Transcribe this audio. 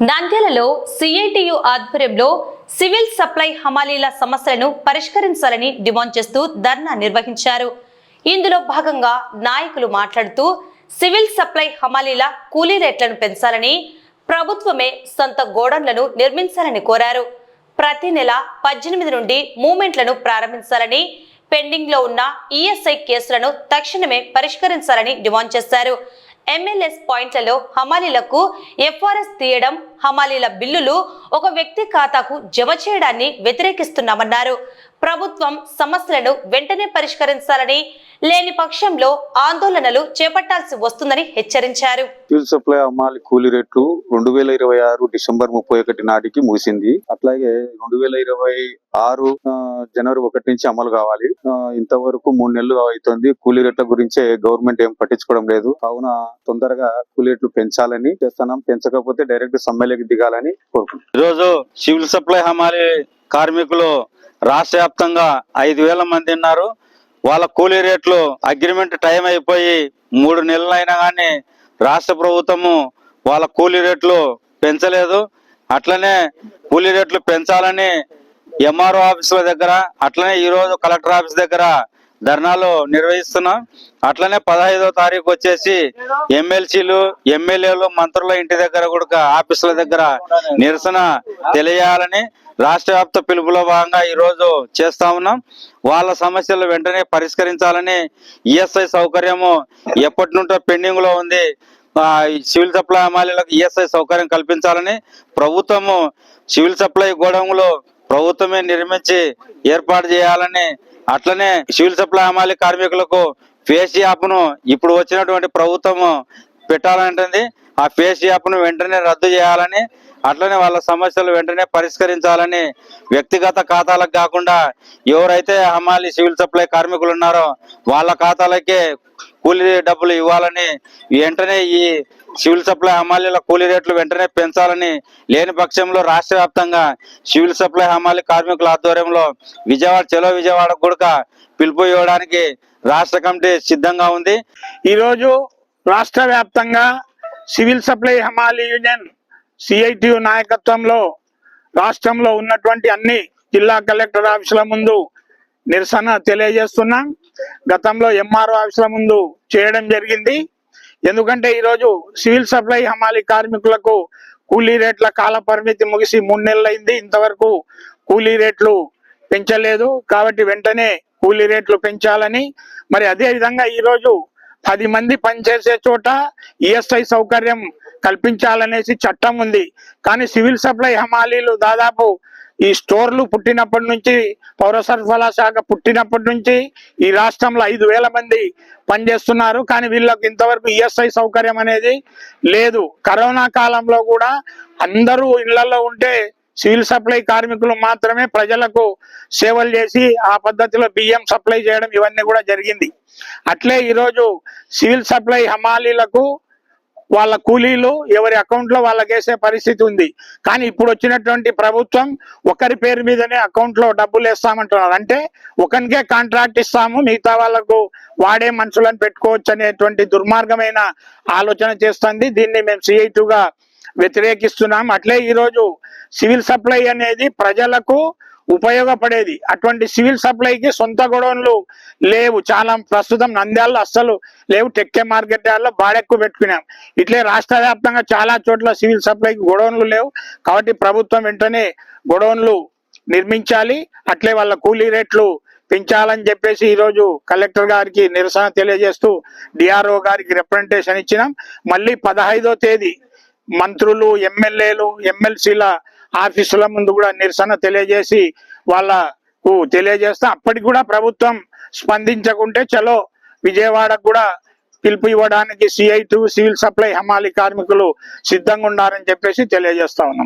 నంద్యాలలో సిఐటియు ఆధ్వర్యంలో civil supply హమాలీల సమస్యలను పరిష్కరించాలని డిమాండ్ చేస్తూ ధర్నా నిర్వహించారు. ఇందులో భాగంగా నాయకులు మాట్లాడుతూ సివిల్ సప్లై హమాలీల కూలీ రేట్లను పెంచాలని, ప్రభుత్వమే సొంత గోడౌన్లను నిర్మించాలని కోరారు. ప్రతి నెల 18 నుండి మూవ్మెంట్లను ప్రారంభించాలని, పెండింగ్ లో ఉన్న ఈఎస్ఐ కేసులను తక్షణమే పరిష్కరించాలని డిమాండ్ చేశారు. ఎంఎల్ఎస్ పాయింట్లలో హమాలీలకు ఎఫ్ఆర్ఎస్ తీయడం, హమాలీల బిల్లులు ఒక వ్యక్తి ఖాతాకు జమ చేయడాన్ని వ్యతిరేకిస్తున్నామన్నారు. ప్రభుత్వం సమస్యలను వెంటనే పరిష్కరించాలని, లేని పక్షంలో ఆందోళనలు చేపట్టాల్సి వస్తుందని హెచ్చరించారు. సివిల్ సప్లై హమాలీ కూలీ రేట్లు 2026 డిసెంబర్ 31 నాటికి ముగిసింది. అట్లాగే 2026 జనవరి 1 నుంచి అమలు కావాలి. ఇంతవరకు 3 నెలలు అవుతుంది. కూలీ రేట్ల గురించే గవర్నమెంట్ ఏం పట్టించుకోవడం లేదు. కావున తొందరగా కూలీ రేట్లు పెంచాలని చేస్తున్నాం. పెంచకపోతే డైరెక్ట్ సమ్మెలోకి దిగాలని కోరుకుంటున్నాం. ఈరోజు సివిల్ సప్లై హమాలీ కార్మికులు రాష్ట్ర వ్యాప్తంగా 5,000 మంది ఉన్నారు. వాళ్ళ కూలీ రేట్లు అగ్రిమెంట్ టైం అయిపోయి 3 నెలలు అయినా కానీ రాష్ట్ర ప్రభుత్వము వాళ్ళ కూలీ రేట్లు పెంచలేదు. అట్లనే కూలీ రేట్లు పెంచాలని ఎంఆర్ఓ ఆఫీసుల దగ్గర, అట్లనే ఈరోజు కలెక్టర్ ఆఫీస్ దగ్గర ధర్నాలు నిర్వహిస్తున్నాం. అట్లనే 15వ తారీఖు వచ్చేసి ఎమ్మెల్సీలు, ఎమ్మెల్యేలు, మంత్రుల ఇంటి దగ్గర కూడా ఆఫీసుల దగ్గర నిరసన తెలియాలని రాష్ట్ర వ్యాప్త పిలుపులో భాగంగా ఈ రోజు చేస్తా ఉన్నాం. వాళ్ళ సమస్యలు వెంటనే పరిష్కరించాలని, ఈఎస్ఐ సౌకర్యము ఎప్పటి నుండో పెండింగ్ లో ఉంది, సివిల్ సప్లై హమాలీలకు ఈఎస్ఐ సౌకర్యం కల్పించాలని, ప్రభుత్వము సివిల్ సప్లై గోడౌన్లు ప్రభుత్వమే నిర్మించి ఏర్పాటు చేయాలని, అట్లనే సివిల్ సప్లై హమాలీ కార్మికులకు ఫేస్ యాప్ను ఇప్పుడు వచ్చినటువంటి ప్రభుత్వము పెట్టాలంటుంది. ఆ ఫేస్ యాప్ను వెంటనే రద్దు చేయాలని, అట్లనే వాళ్ళ సమస్యలు వెంటనే పరిష్కరించాలని, వ్యక్తిగత ఖాతాలకు కాకుండా ఎవరైతే హమాలీ సివిల్ సప్లై కార్మికులు ఉన్నారో వాళ్ళ ఖాతాలకే కూలీ డబ్బులు ఇవ్వాలని, వెంటనే ఈ సివిల్ సప్లై హమాలీల కూలీ రేట్లు వెంటనే పెంచాలని, లేని పక్షంలో రాష్ట్ర వ్యాప్తంగా సివిల్ సప్లై హమాలీ కార్మికుల ఆధ్వర్యంలో చలో విజయవాడ కూడా పిలుపు ఇవ్వడానికి రాష్ట్ర కమిటీ సిద్ధంగా ఉంది. ఈరోజు రాష్ట్ర వ్యాప్తంగా సివిల్ సప్లై హమాలీ యూనియన్ సిఐటియు నాయకత్వంలో రాష్ట్రంలో ఉన్నటువంటి అన్ని జిల్లా కలెక్టర్ ఆఫీసుల ముందు నిరసన తెలియజేస్తున్నాం. గతంలో ఎంఆర్ఓ ఆఫీసుల ముందు చేయడం జరిగింది. ఎందుకంటే ఈరోజు సివిల్ సప్లై హమాలీ కార్మికులకు కూలీ రేట్ల కాల పరిమితి ముగిసి 3 నెలలు అయింది. ఇంతవరకు కూలీ రేట్లు పెంచలేదు. కాబట్టి వెంటనే కూలీ రేట్లు పెంచాలని, మరి అదే విధంగా ఈరోజు 10 మంది పనిచేసే చోట ఈఎస్ఐ సౌకర్యం కల్పించాలనేసి చట్టం ఉంది. కానీ సివిల్ సప్లై హమాలీలు దాదాపు ఈ స్టోర్లు పుట్టినప్పటి నుంచి, పౌర సరఫరా శాఖ పుట్టినప్పటి నుంచి ఈ రాష్ట్రంలో 5,000 మంది పనిచేస్తున్నారు. కానీ వీళ్ళకి ఇంతవరకు ఈఎస్ఐ సౌకర్యం అనేది లేదు. కరోనా కాలంలో కూడా అందరూ ఇళ్లలో ఉంటే సివిల్ సప్లై కార్మికులు మాత్రమే ప్రజలకు సేవలు చేసి ఆ పద్ధతిలో బియ్యం సప్లై చేయడం ఇవన్నీ కూడా జరిగింది. అట్లే ఈరోజు సివిల్ సప్లై హమాలీలకు వాళ్ళ కూలీలు ఎవరి అకౌంట్ లో వాళ్ళకి వేసే పరిస్థితి ఉంది. కానీ ఇప్పుడు వచ్చినటువంటి ప్రభుత్వం ఒకరి పేరు మీదనే అకౌంట్ లో డబ్బులు వేస్తామంటున్నారు. అంటే ఒకరికే కాంట్రాక్ట్ ఇస్తాము, మిగతా వాళ్ళకు వాడే మనుషులను పెట్టుకోవచ్చు అనేటువంటి దుర్మార్గమైన ఆలోచన చేస్తుంది. దీన్ని మేము సిఐటిగా వ్యతిరేకిస్తున్నాం. అట్లే ఈరోజు సివిల్ సప్లై అనేది ప్రజలకు ఉపయోగపడేది. అటువంటి సివిల్ సప్లైకి సొంత గొడవలు లేవు. చాలా ప్రస్తుతం నంద్యాలలో అస్సలు లేవు. టెక్కే మార్కెట్ యార్డ్లో బాడెక్కు పెట్టుకున్నాం. ఇట్లే రాష్ట్ర వ్యాప్తంగా చాలా చోట్ల సివిల్ సప్లైకి గొడవలు లేవు. కాబట్టి ప్రభుత్వం వెంటనే గొడవలు నిర్మించాలి. అట్లే వాళ్ళ కూలీ రేట్లు పెంచాలని చెప్పేసి ఈరోజు కలెక్టర్ గారికి నిరసన తెలియజేస్తూ డిఆర్ఓ గారికి రిప్రజెంటేషన్ ఇచ్చినాం. మళ్ళీ 15వ తేదీ మంత్రులు, ఎమ్మెల్యేలు, ఎమ్మెల్సీల ఆఫీసుల ముందు కూడా నిరసన తెలియజేసి వాళ్ళకు తెలియజేస్తాం. అప్పటికి కూడా ప్రభుత్వం స్పందించకుంటే చలో విజయవాడకు కూడా పిలుపు ఇవ్వడానికి సిఐటియు సివిల్ సప్లై హమాలీ కార్మికులు సిద్ధంగా ఉన్నారని చెప్పేసి తెలియజేస్తా ఉన్నాం.